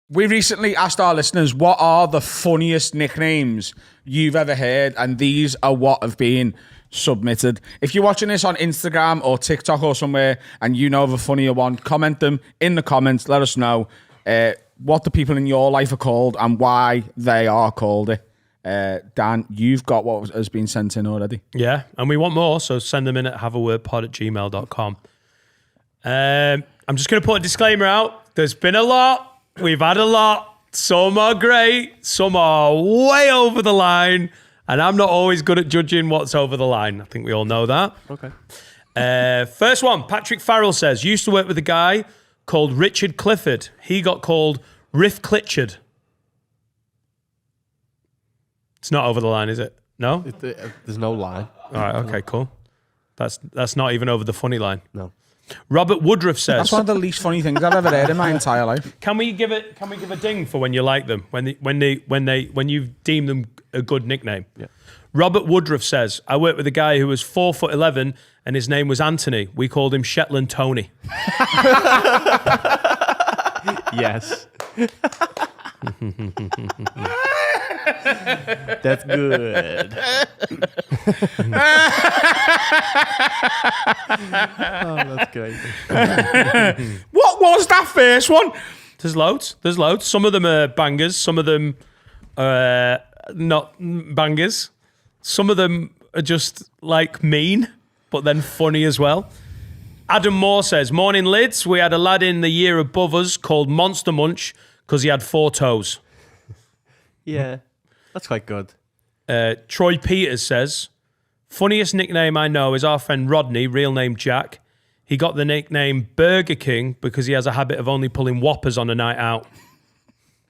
We recently asked our listeners what are the funniest nicknames you've ever heard, and these are what have been submitted. If you're watching this on Instagram or TikTok or somewhere and you know of a funnier one, comment them in the comments. Let us know what the people in your life are called and why they are called it. Dan, you've got what has been sent in already. Yeah, and we want more, so send them in at haveawordpod@gmail.com. I'm just going to put a disclaimer out. There's been a lot. We've had a lot. Some are great. Some are way over the line. And I'm not always good at judging what's over the line. I think we all know that. Okay. First one, Patrick Farrell says, used to work with a guy called Richard Clifford. He got called Riff Clitchard. It's not over the line, is it? No? There's no line. All right, okay, cool. That's not even over the funny line. No. Robert Woodruff says, That's one of the least funny things I've ever heard in my entire life. Can we give a ding for when you like them, when you've deemed them a good nickname? Yeah. Robert Woodruff says, I worked with a guy who was 4'11" and his name was Anthony. We called him Shetland Tony. Yes. That's good. Oh, that's great. What was that first one? There's loads. Some of them are bangers. Some of them are not bangers. Some of them are just like mean, but then funny as well. Adam Moore says, morning lids. We had a lad in the year above us called Monster Munch because he had 4 toes. Yeah, that's quite good. Troy Peters says, funniest nickname I know is our friend Rodney, real name Jack. He got the nickname Burger King because he has a habit of only pulling Whoppers on a night out.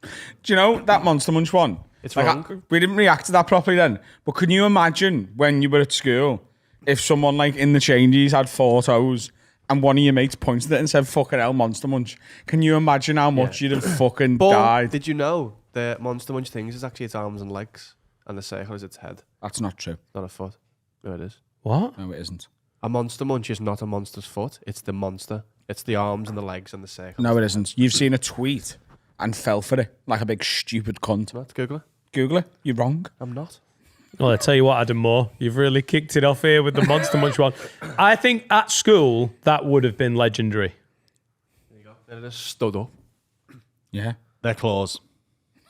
Do you know that Monster Munch one? It's wrong. We didn't react to that properly then. But can you imagine when you were at school if someone like in the changes had 4 toes and one of your mates pointed at it and said, fucking hell, Monster Munch? Can you imagine how much you'd have fucking died? Did you know the Monster Munch things is actually its arms and legs and the circle is its head? That's not true. Not a foot. No, it is. What? No, it isn't. A Monster Munch is not a monster's foot. It's the monster. It's the arms and the legs and the circle. No, it isn't. You've seen a tweet and fell for it like a big stupid cunt. Not Google it. Google it. You're wrong. I'm not. Well, I tell you what, Adam Moore, you've really kicked it off here with the Monster Munch one. I think at school, that would have been legendary. There you go. Then it just stood up. Yeah. Their claws.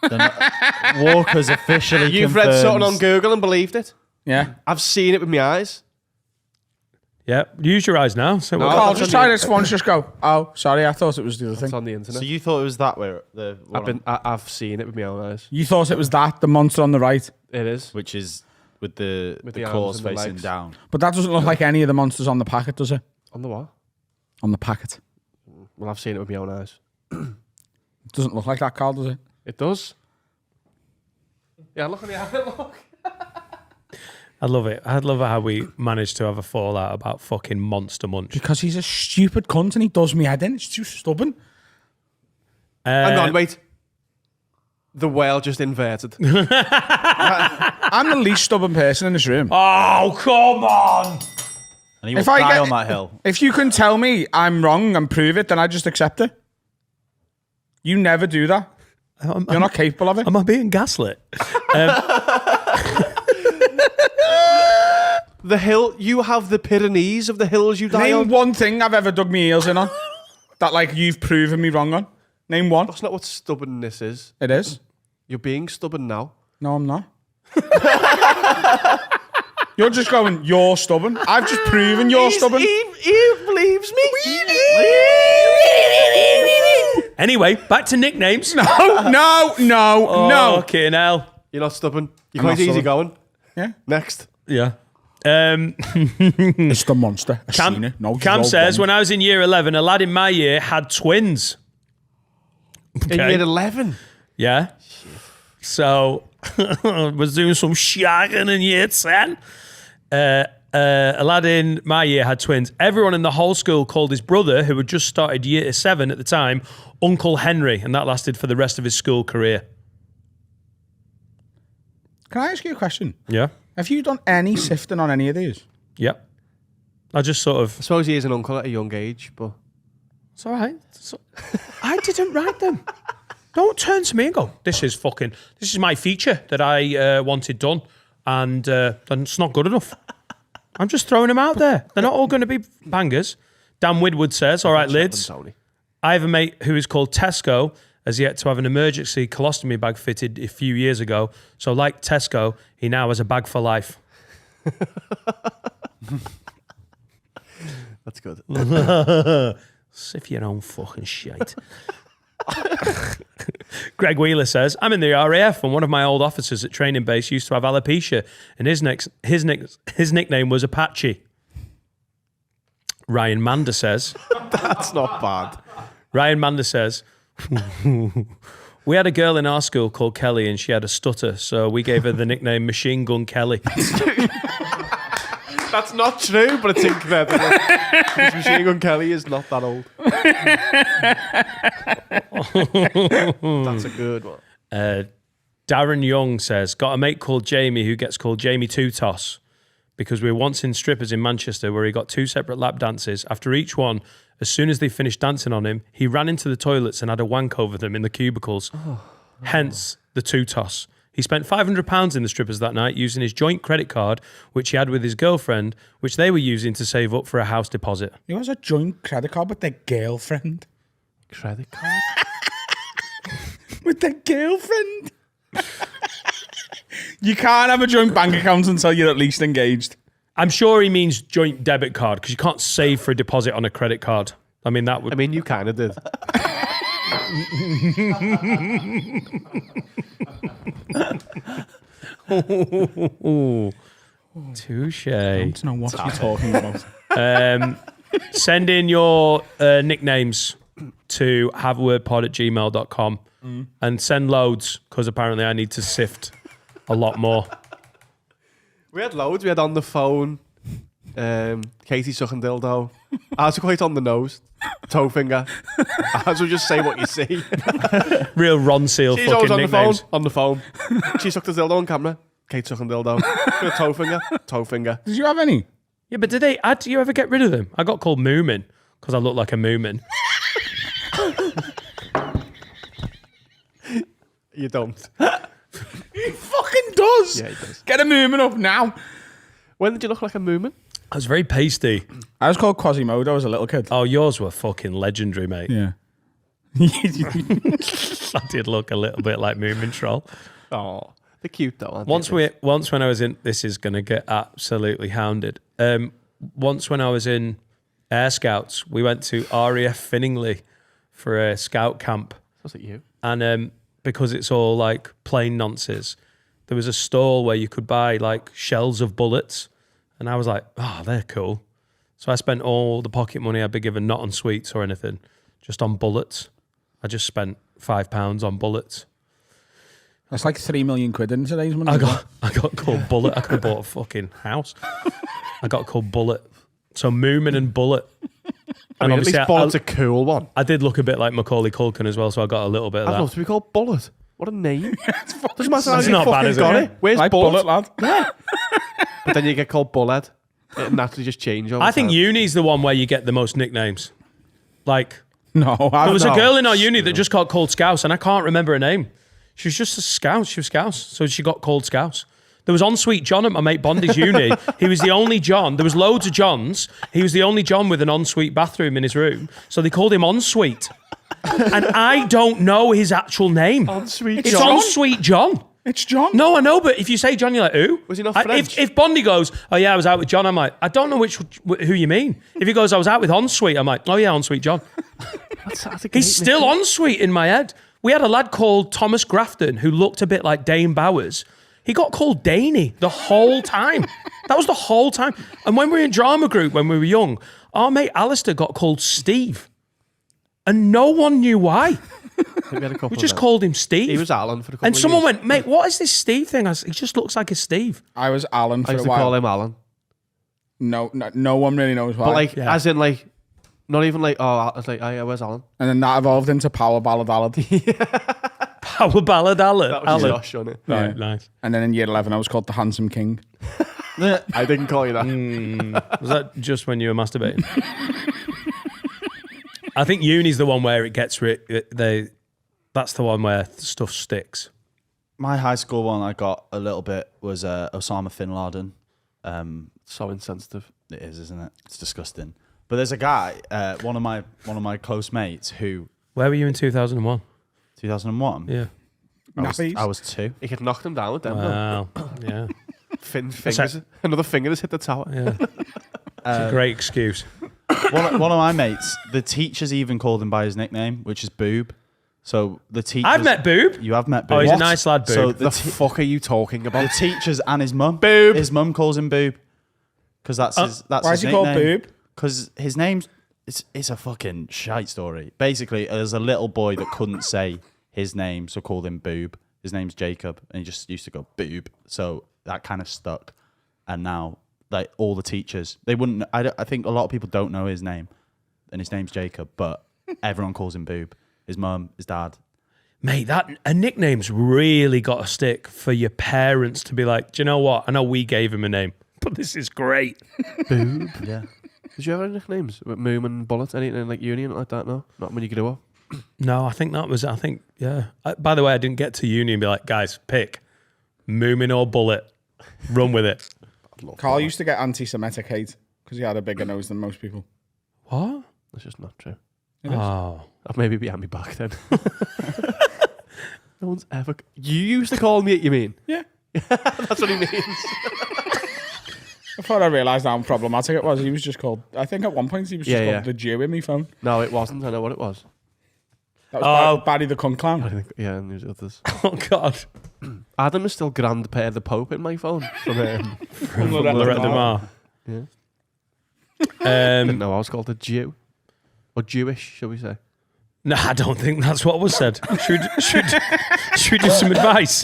Walker's officially You've read something on Google and believed it? Yeah. I've seen it with my eyes. Yeah, use your eyes now. So No. I'll that's just on try the- this once. Just go. Oh, sorry. I thought it was the other It's thing. on the internet. So you thought it was that way, the one I've seen it with my own eyes. You thought it was that, the monster on the right. It is. which is with the With the claws arms and the facing legs. down. But that doesn't look like any of the monsters on the packet, does it? On the what? On the packet. Well, I've seen it with my own eyes. It doesn't look like that, Carl, does it? It does. Yeah, look at the look. I love it. I love how we managed to have a fallout about fucking Monster Munch. Because he's a stupid cunt and he does me head in. It's too stubborn. Hang on, wait. The whale just inverted. I'm the least stubborn person in this room. Oh, come on! And he will If I die get- on that hill. If you can tell me I'm wrong and prove it, then I just accept it. You never do that. You're not capable of it. Am I being gaslit? The hill, you have the Pyrenees of the hills you die Name on. one thing I've ever dug my heels in on that, like, you've proven me wrong on. Name one. That's not what stubbornness is. It is. You're being stubborn now. No, I'm not. You're just going, you're stubborn. I've just proven you're stubborn. He believes me. Anyway, back to nicknames. No. Fucking hell. You're not stubborn. You're I'm quite not easy stubborn. going. Yeah. Next. Yeah. It's the monster. I've seen it. No, Cam says, when I was in year 11, a lad in my year had twins. In year 11. Yeah. So, I was doing some shagging in year 10. A lad in my year had twins. Everyone in the whole school called his brother, who had just started year 7 at the time, Uncle Henry, and that lasted for the rest of his school career. Can I ask you a question? Yeah. Have you done any sifting on any of these? Yep. I just sort of... I suppose he is an uncle at a young age, but... It's all right. I didn't write them. Don't turn to me and go, this is my feature that I wanted done, and it's not good enough. I'm just throwing them out there. They're not all going to be bangers. Dan Widwood says, all right, lids, I have a mate who is called Tesco, has yet to have an emergency colostomy bag fitted a few years ago. So like Tesco, he now has a bag for life. That's good. Sift your own fucking shit. Greg Wheeler says, I'm in the RAF and one of my old officers at training base used to have alopecia and his nickname was Apache. Ryan Mander says, That's not bad. Ryan Mander says, we had a girl in our school called Kelly and she had a stutter, so we gave her the nickname Machine Gun Kelly. That's not true, but it's incredible. Because Machine Gun Kelly is not that old. That's a good one. Darren Young says, got a mate called Jamie who gets called Jamie Two Toss because we were once in strippers in Manchester where he got 2 separate lap dances. After each one, as soon as they finished dancing on him, he ran into the toilets and had a wank over them in the cubicles. Hence the Two Toss. He spent £500 in the strippers that night using his joint credit card, which he had with his girlfriend, which they were using to save up for a house deposit. He has a joint credit card with their girlfriend. Credit card? With their girlfriend? You can't have a joint bank account until you're at least engaged. I'm sure he means joint debit card because you can't save for a deposit on a credit card. I mean, that would... I mean, you kind of did. Touche. I don't know what you're talking about. Send in your nicknames to haveawordpod@gmail.com and send loads because apparently I need to sift a lot more. We had loads. We had on the phone, Katie sucking dildo, as quite on the nose, toe finger. As we just say what you see. Real Ron Seal She's fucking always nicknames. on the phone. She sucked the dildo on camera. Kate sucking dildo. Toe finger, toe finger. Did you have any? Yeah, but did you ever get rid of them? I got called Moomin because I look like a Moomin. You don't. He fucking does. Yeah, he does. Get a movement up now. When did you look like a moomin? I was very pasty. I was called Quasimodo as a little kid. Oh, yours were fucking legendary, mate. Yeah. I did look a little bit like Moomin Troll. Oh, they're cute though, aren't Once they? when I was in, this is going to get absolutely hounded. Once when I was in Air Scouts, we went to RAF Finningley for a scout camp. Was it you? And because it's all like plain nonsense, there was a stall where you could buy like shells of bullets. And I was like, oh, they're cool. So I spent all the pocket money I'd been given, not on sweets or anything, just on bullets. I just spent £5 on bullets. That's like 3 million quid in today's money. I got called Bullet. I could have bought a fucking house. I got called Bullet. So Moomin and Bullet. I mean, at least Bullet's a cool one. I did look a bit like Macaulay Culkin as well, so I got a little bit of I'd that. love to be called Bullet. What a name. Doesn't matter how It's you not bad, fucking is it? got it. Where's Like Bullet? Bullet, lad. But then you get called Bullet. It naturally just change over I think time. uni's the one where you get the most nicknames. Like, No, there was a girl in our uni that just got called Scouse, and I can't remember her name. She was just a Scouse. She was Scouse, so she got called Scouse. There was Ensuite John at my mate Bondy's uni. He was the only John. There was loads of Johns. He was the only John with an ensuite bathroom in his room, so they called him Ensuite. And I don't know his actual name. Ensuite It's John? Ensuite John. It's John. No, I know, but if you say John, you're like, who? Was he not French? If Bondy goes, oh yeah, I was out with John, I'm like, I don't know who you mean. If he goes, I was out with Ensuite, I'm like, oh yeah, Ensuite John. That's a great He's still nickname. Ensuite in my head. We had a lad called Thomas Grafton who looked a bit like Dane Bowers. He got called Daney the whole time. That was the whole time. And when we were in drama group, when we were young, our mate Alistair got called Steve. And no one knew why. We had a couple We of just them. called him Steve. He was Alan for a couple and of someone years. went, mate, what is this Steve thing? He just looks like a Steve. I was Alan I for a used to while. call him Alan. No one really knows why. But like, Yeah. as in like, not even like, oh, I was like, oh yeah, where's Alan? And then that evolved into Power Ballad Alad. Power Ballad Alan. That was Josh on it. Right, Yeah. nice. And then in year 11, I was called the Handsome King. I didn't call you that. Was that just when you were masturbating? I think uni's the one where it gets That's the one where stuff sticks. My high school one I got a little bit was Osama bin Laden. So insensitive. It is, isn't it? It's disgusting. But there's a guy, one of my close mates who Where were you in 2001? 2001. Yeah. I was 2. He could knock them down with them. Wow. Yeah. Fingers. Another finger has hit the tower. Yeah. It's a great excuse. One of my mates, the teachers even called him by his nickname, which is Boob. So the teachers. I've met Boob. You have met Boob. Oh, he's a nice lad, Boob. So The fuck are you talking about? the teachers and his mum. Boob. His mum calls him Boob because that's his. That's Why his is he called nickname. Boob? Because his name's it's a fucking shite story. Basically, there's a little boy that couldn't say his name, so called him Boob. His name's Jacob, and he just used to go Boob. So that kind of stuck. And now, like all the teachers, they wouldn't. I think a lot of people don't know his name, and his name's Jacob, but everyone calls him Boob. His mum, his dad. Mate, a nickname's really got to stick for your parents to be like, do you know what? I know we gave him a name, but this is great. Boob. Yeah. Did you have any nicknames? With Moom and Bullet? Anything like uni like that? No? Not when you grew up? No, I think, yeah. By the way, I didn't get to uni and be like, guys, pick Moomin or Bullet. Run with it. Carl used to get anti-Semitic hate because he had a bigger nose than most people. What? That's just not true. Oh. That maybe behind me back then. No one's ever... You used to call me it, you mean? Yeah. That's what he means. Before I realised how problematic it was, he was just called... I think at one point he was just called the Jew in my phone. No, it wasn't. I know what it was. That was Barry the Cunt Clown. I think, yeah, and there's others. Oh, God. Adam is still Grandpère the Pope in my phone. From Lorette de Mar. Yeah. Didn't Um, know I was called a Jew. Or Jewish, shall we say. no, I don't think that's what was said. Should we do some advice?